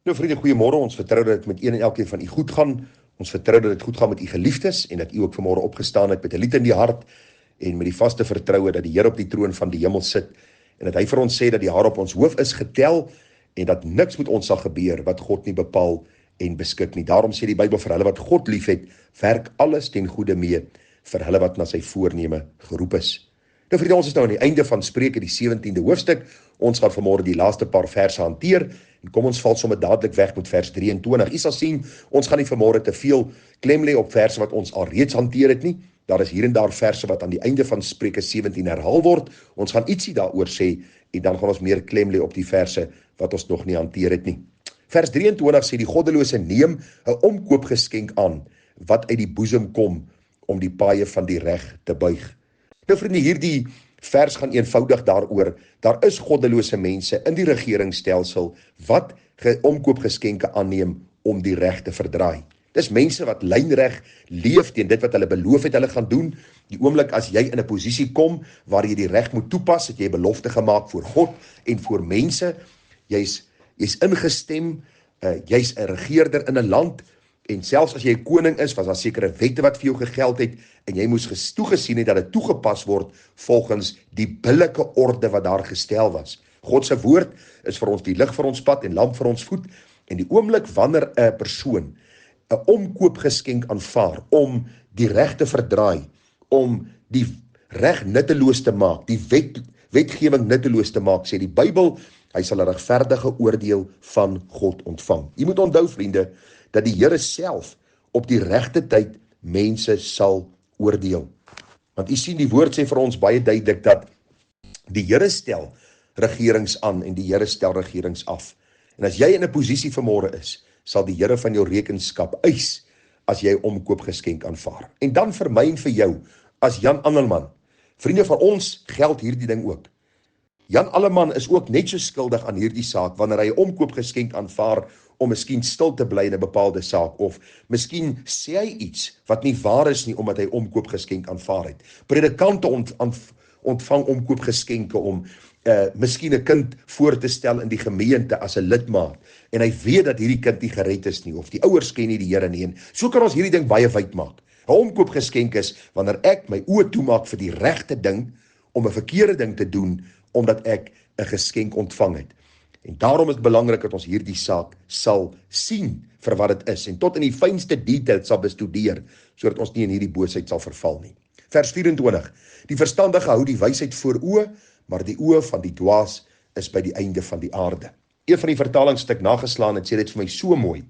Nou vriende, goeiemôre. Ons vertrou dat dit met een en elkeen van u goed gaan. Ons vertrou dat dit goed gaan met u geliefdes en dat u ook vanmôre opgestaan het met 'n lied in die hart en met die vaste vertroue dat die Here op die troon van die hemel sit en dat hy vir ons sê dat die haar op ons hoof is getel en dat niks met ons sal gebeur wat God nie bepaal en beskik nie. Daarom sê die Bybel vir hulle wat God liefhet, werk alles ten goeie mee vir hulle wat na sy voorneme geroep is. Nou vriende, ons is nou aan die einde van Spreuke, die 17de hoofstuk. Ons gaan vanmôre die laaste paar verse hanteer en kom ons val sommer dadelik weg met vers 23. U sal sien, ons gaan nie vanmôre te veel klem lê op verse wat ons al reeds hanteer het nie. Daar is hier en daar verse wat aan die einde van Spreuke 17 herhaal word. Ons gaan ietsie daaroor sê en dan gaan ons meer klem lê op die verse wat ons nog nie hanteer het nie. Vers 23 sê die goddelose neem 'n omkoopgeskenk aan wat uit die boesem kom om die paaie van die reg te buig. Nou vriende, hierdie vers gaan eenvoudig daaroor, daar is goddelose mense in die regeringsstelsel wat omkoopgeskenke aanneem om die reg te verdraai. Dis mense wat lynreg leef teen dit wat hulle beloof het hulle gaan doen. Die oomblik as jy in 'n posisie kom waar jy die reg moet toepas, het jy belofte gemaak voor God en voor mense. Jy's ingestem, jy's 'n regerder in 'n land en selfs as jy 'n koning is, was daar sekere wette wat vir jou gegeld het en jy moes toegesien het dat dit toegepas word volgens die billike orde wat daar gestel was. God se woord is vir ons die lig vir ons pad en lamp vir ons voet en die oomblik wanneer 'n persoon 'n omkoopgeskenk aanvaar om die reg te verdraai, om die reg nutteloos te maak, die wetgewing nutteloos te maak, sê die Bybel, hy sal 'n regverdige oordeel van God ontvang. Jy moet onthou vriende, dat die Here self op die regte tyd mense sal oordeel. Want u sien die woord sê vir ons baie duidelik dat die Here stel regerings aan en die Here stel regerings af. En as jy in 'n posisie vanmôre is, sal die Here van jou rekenskap eis as jy omkoopgeskenk aanvaar. En dan vir my en vir jou as Jan Alleman. Vriende, vir ons geld hierdie ding ook. Jan Alleman is ook net so skuldig aan hierdie saak wanneer hy 'n omkoopgeskenk aanvaar om miskien stil te bly in 'n bepaalde saak of miskien sê hy iets wat nie waar is nie omdat hy omkoopgeskenk aanvaar het. Predikante ontvang omkoopgeskenke om miskien 'n kind voor te stel in die gemeente as 'n lidmaat en hy weet dat hierdie kind nie gered is nie of die ouers ken nie die Here nie en so kan ons hierdie ding baie wyd maak. 'n Omkoopgeskenk is wanneer ek my oë toemaak vir die regte ding om 'n verkeerde ding te doen omdat ek 'n geskenk ontvang het. En daarom is dit belangrik dat ons hierdie saak sal sien vir wat dit is en tot in die fynste detail sal bestudeer sodat ons nie in hierdie boosheid sal verval nie. Vers 24. Die verstandige hou die wysheid voor oë, maar die oë van die dwaas is by die einde van die aarde. Een van die vertalingsstuk nageslaan het sê dit vir my so mooi.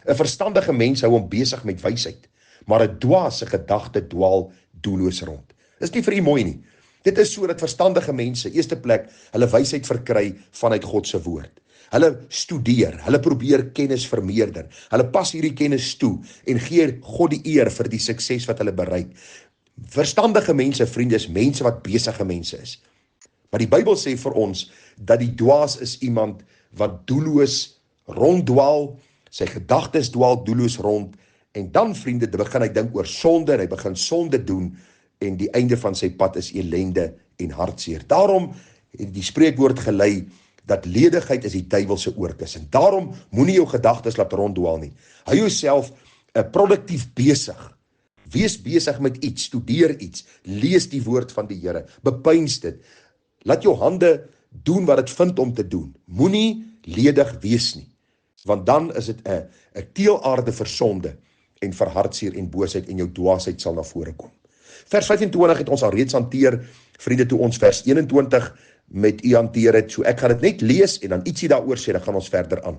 'n Verstandige mens hou hom besig met wysheid, maar 'n dwaas se gedagte dwaal doelloos rond. Dis nie vir u mooi nie. Dit is so dat verstandige mense, eerste plek, hulle wysheid verkry vanuit God se woord. Hulle studeer, hulle probeer kennis vermeerder. Hulle pas hierdie kennis toe en gee God die eer vir die sukses wat hulle bereik. Verstandige mense, vriende, is mense wat besige mense is. Maar die Bybel sê vir ons dat die dwaas is iemand wat doelloos ronddwaal, sy gedagtes dwaal doelloos rond en dan vriende, begin hy dink oor sonde en hy begin sonde doen en die einde van sy pad is elende en hartseer. Daarom het die spreekwoord gelei dat ledigheid is die duiwel se oorkus en daarom moenie jou gedagtes laat ronddwaal nie. Hou jouself produktief besig. Wees besig met iets, studeer iets, lees die woord van die Here, bepeins dit. Laat jou hande doen wat dit vind om te doen. Moenie ledig wees nie, want dan is dit 'n teelaarde vir sonde en vir hartseer en boosheid en jou dwaasheid sal na vore kom. Vers 25 het ons al reeds hanteer, vriende, toe ons vers 21 met u hanteer het, so ek gaan dit net lees en dan ietsie daaroor sê, dan gaan ons verder aan.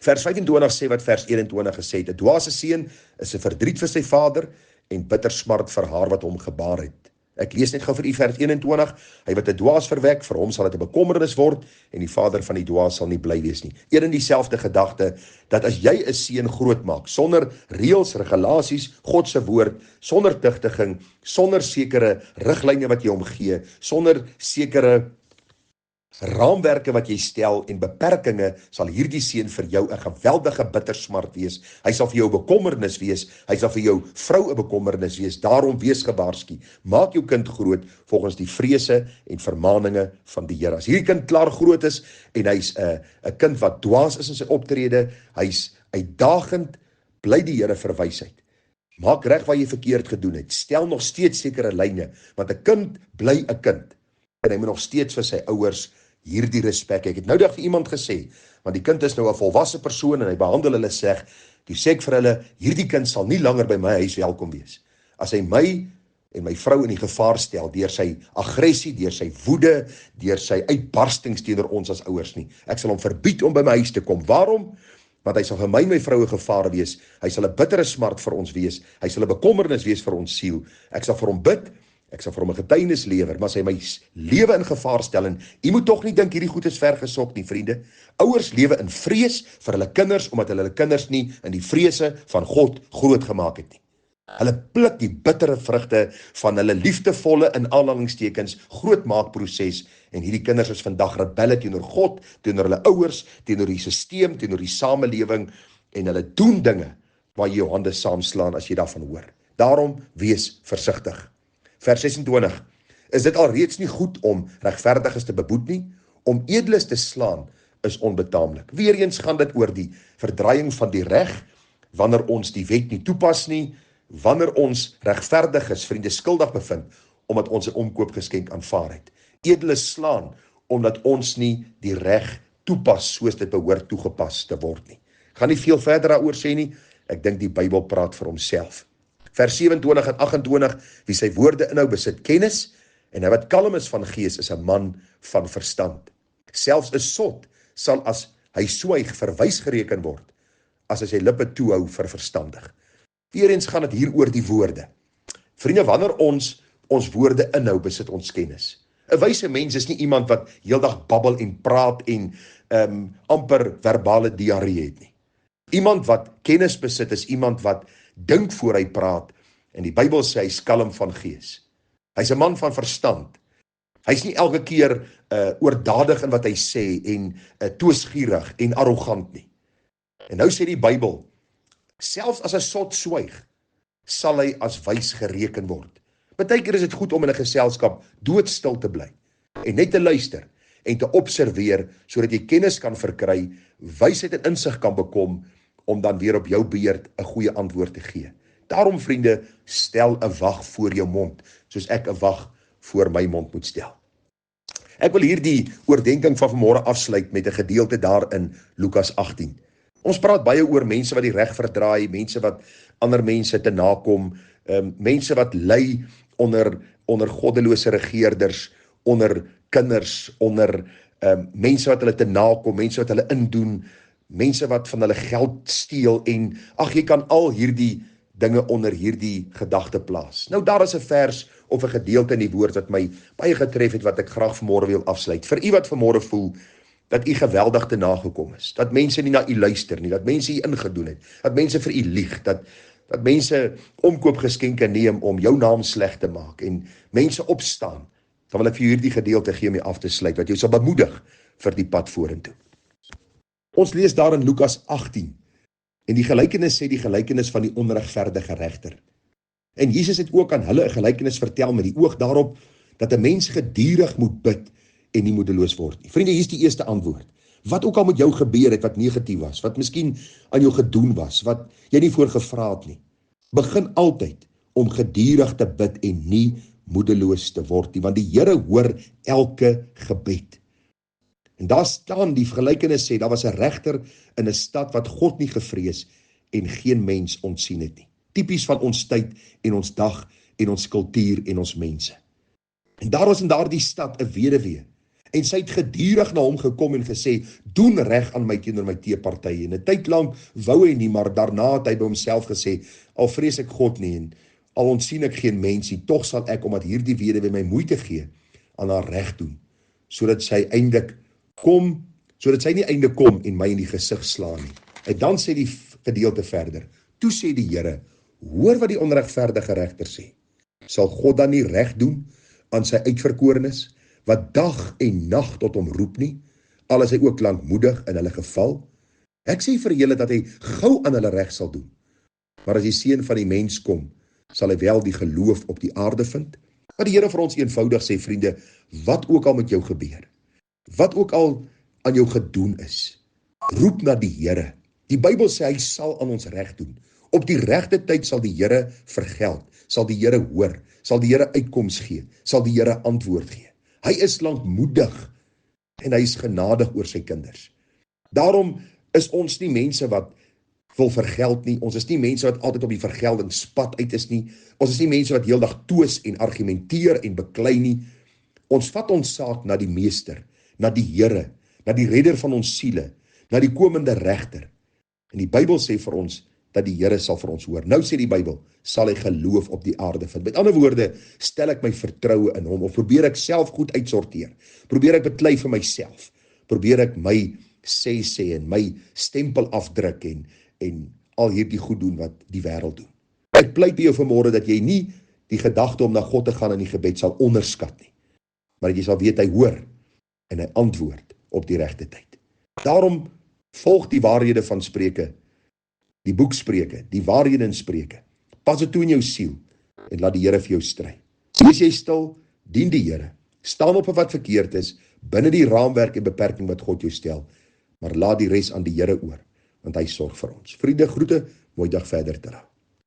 Vers 25 sê wat vers 21 gesê het, 'n dwaase seun is 'n verdriet vir sy vader en bitter smart vir haar wat hom gebaar het. Ek lees net gou vir u vers 21, hy wat 'n dwaas verwek, vir hom sal dit 'n bekommernis word en die vader van die dwaas sal nie bly wees nie. Een en dieselfde gedagte, dat as jy 'n seun groot maak, sonder reëls, regulasies, God se woord, sonder tugtiging, sonder sekere riglyne wat jy hom gee, sonder sekere Raamwerke wat jy stel en beperkinge sal hierdie seun vir jou 'n geweldige bittersmart wees. Hy sal vir jou 'n bekommernis wees, hy sal vir jou vrou 'n bekommernis wees. Daarom wees gewaarsku. Maak jou kind groot volgens die vrese en vermaaninge van die Here. As hierdie kind klaar groot is en hy's 'n kind wat dwaas is in sy optrede, hy's uitdagend, bly die Here vir wysheid. Maak reg wat jy verkeerd gedoen het. Stel nog steeds sekere lyne, want 'n kind bly 'n kind. En hy moet nog steeds vir sy ouers hierdie respek. Ek het nou dag vir iemand gesê, want die kind is nou 'n volwasse persoon en hy behandel hulle sleg. Die sê ek vir hulle, hierdie kind sal nie langer by my huis welkom wees. As hy my en my vrou in die gevaar stel deur sy aggressie, deur sy woede, deur sy uitbarstings teenoor ons as ouers nie. Ek sal hom verbied om by my huis te kom. Waarom? Want hy sal vir my en my vrou 'n gevaar wees. Hy sal 'n bittere smart vir ons wees. Hy sal 'n bekommernis wees vir ons siel. Ek sal vir hom bid. Ek sal vir hom 'n getuienis lewer, maar as hy my lewe in gevaar stel en jy moet tog nie dink hierdie goed is ver gesok nie, vriende. Ouers lewe in vrees vir hulle kinders omdat hulle kinders nie in die vrese van God groot gemaak het nie. Hulle pluk die bittere vrugte van hulle liefdevolle in aanhalingstekens grootmaakproses en hierdie kinders is vandag rebelle teenoor God, teenoor hulle ouers, teenoor die stelsel, teenoor die samelewing en hulle doen dinge waar jy jou hande saamslaan as jy daarvan hoor. Daarom wees versigtig. Vers 26, is dit alreeds nie goed om regverdiges te beboet nie, om edeles te slaan is onbetaamlik. Weereens gaan dit oor die verdraaiing van die reg, wanneer ons die wet nie toepas nie, wanneer ons regverdiges vriende skuldig bevind, omdat ons 'n omkoopgeskenk aanvaar het. Edeles slaan, omdat ons nie die reg toepas, soos dit behoort toegepas te word nie. Gaan nie veel verder daaroor sê nie, ek dink die Bybel praat vir homself. Vers 27 en 28, wie sy woorde inhou besit kennis, en hy wat kalm is van gees is 'n man van verstand. Selfs 'n sot sal as hy swyg verwys gereken word, as hy sy lippe toehou vir verstandig. Weereens gaan dit hier oor die woorde. Vriende, wanneer ons woorde inhou, besit ons kennis. 'n Wyse mens is nie iemand wat heeldag babbel en praat en amper verbale diarree het nie. Iemand wat kennis besit is iemand wat dink voor hy praat, en die Bybel sê hy is kalm van gees. Hy's 'n man van verstand. Hy's nie elke keer oordadig in wat hy sê en toesgierig en arrogant nie. En nou sê die Bybel, selfs as 'n sot swyg, sal hy as wys gereken word. Partykeer is dit goed om in 'n geselskap doodstil te bly en net te luister en te observeer sodat jy kennis kan verkry, wysheid en insig kan bekom om dan weer op jou beurt 'n goeie antwoord te gee. Daarom vriende, stel 'n wag voor jou mond, soos ek 'n wag voor my mond moet stel. Ek wil hierdie oordeenking van vanmôre afsluit met 'n gedeelte daar in Lukas 18. Ons praat baie oor mense wat die reg verdraai, mense wat ander mense te nakom, mense wat ly onder goddelose regerders, onder kinders, onder mense wat hulle te nakom, mense wat hulle indoen, mense wat van hulle geld steel en jy kan al hierdie dinge onder hierdie gedagte plaas. Nou daar is 'n vers of 'n gedeelte in die woord wat my baie getref het wat ek graag vanmôre wil afsluit. Vir u wat vanmôre voel dat u geweldig te nagekom is, dat mense nie na u luister nie, dat mense u ingedoen het, dat mense vir u lieg, dat mense omkoopgeskenke neem om jou naam sleg te maak en mense opstaan, dan wil ek vir u hierdie gedeelte gee om af te sluit, wat jou sal bemoedig vir die pad vorentoe. Ons lees daar in Lukas 18, en die gelykenis sê die gelykenis van die onregverdige regter. En Jesus het ook aan hulle 'n gelykenis vertel met die oog daarop, dat 'n mens gedurig moet bid en nie moedeloos word nie. Vriende, hier is die eerste antwoord. Wat ook al met jou gebeur het, wat negatief was, wat miskien aan jou gedoen was, wat jy nie voor gevra het nie. Begin altyd om gedurig te bid en nie moedeloos te word nie, want die Here hoor elke gebed. En daar staan die gelykenis sê, daar was 'n regter in 'n stad wat God nie gevrees en geen mens ontsien het nie. Tipies van ons tyd en ons dag en ons kultuur en ons mense. En daar was in daardie stad 'n weduwee, en sy het gedurig na hom gekom en gesê, doen reg aan my teenoor my teepartye. En 'n tyd lank wou hy nie, maar daarna het hy by homself gesê, al vrees ek God nie en al ontsien ek geen mens nie, tog sal ek, omdat hierdie weduwee my moeite gee, aan haar reg doen, sodat sy nie einde kom en my in die gesig slaan nie. En dan sê die gedeelte verder, toe sê die Here, hoor wat die onregverdige regter sê. Sal God dan nie reg doen aan sy uitverkorenes, wat dag en nag tot hom roep nie, al is hy ook lankmoedig in hulle geval. Ek sê vir julle dat hy gou aan hulle reg sal doen. Maar as die Seun van die mens kom, sal hy wel die geloof op die aarde vind? Maar die Here vir ons eenvoudig sê, vriende, wat ook al met jou gebeur, wat ook al aan jou gedoen is, roep na die Here. Die Bybel sê hy sal aan ons reg doen. Op die regte tyd sal die Here vergeld, sal die Here hoor, sal die Here uitkoms gee, sal die Here antwoord gee. Hy is lankmoedig en hy is genadig oor sy kinders. Daarom is ons nie mense wat wil vergeld nie, ons is nie mense wat altyd op die vergeldingspad uit is nie, ons is nie mense wat heeldag toos en argumenteer en beklei nie. Ons vat ons saak na die Meester, na die Here, na die redder van ons siele, na die komende regter. En die Bybel sê vir ons, dat die Here sal vir ons hoor. Nou sê die Bybel, sal hy geloof op die aarde vind. Met ander woorde, stel ek my vertroue in hom, of probeer ek self goed uitsorteer, probeer ek beklei vir myself, probeer ek my sê en my stempel afdruk en al hierdie goed doen wat die wêreld doen. Ek pleit by jou vanmôre dat jy nie die gedagte om na God te gaan in die gebed sal onderskat nie, maar dat jy sal weet hy hoor en hy antwoord op die regte tyd. Daarom volg die waarhede van Spreuke, die boek Spreuke, die waarhede in Spreuke. Pas dit toe in jou siel en laat die Here vir jou stry. Wees jy stil, dien die Here. Staan op wat verkeerd is, binne die raamwerk en beperking wat God jou stel, maar laat die res aan die Here oor, want hy sorg vir ons. Vriende, groete, mooi dag verder te raak.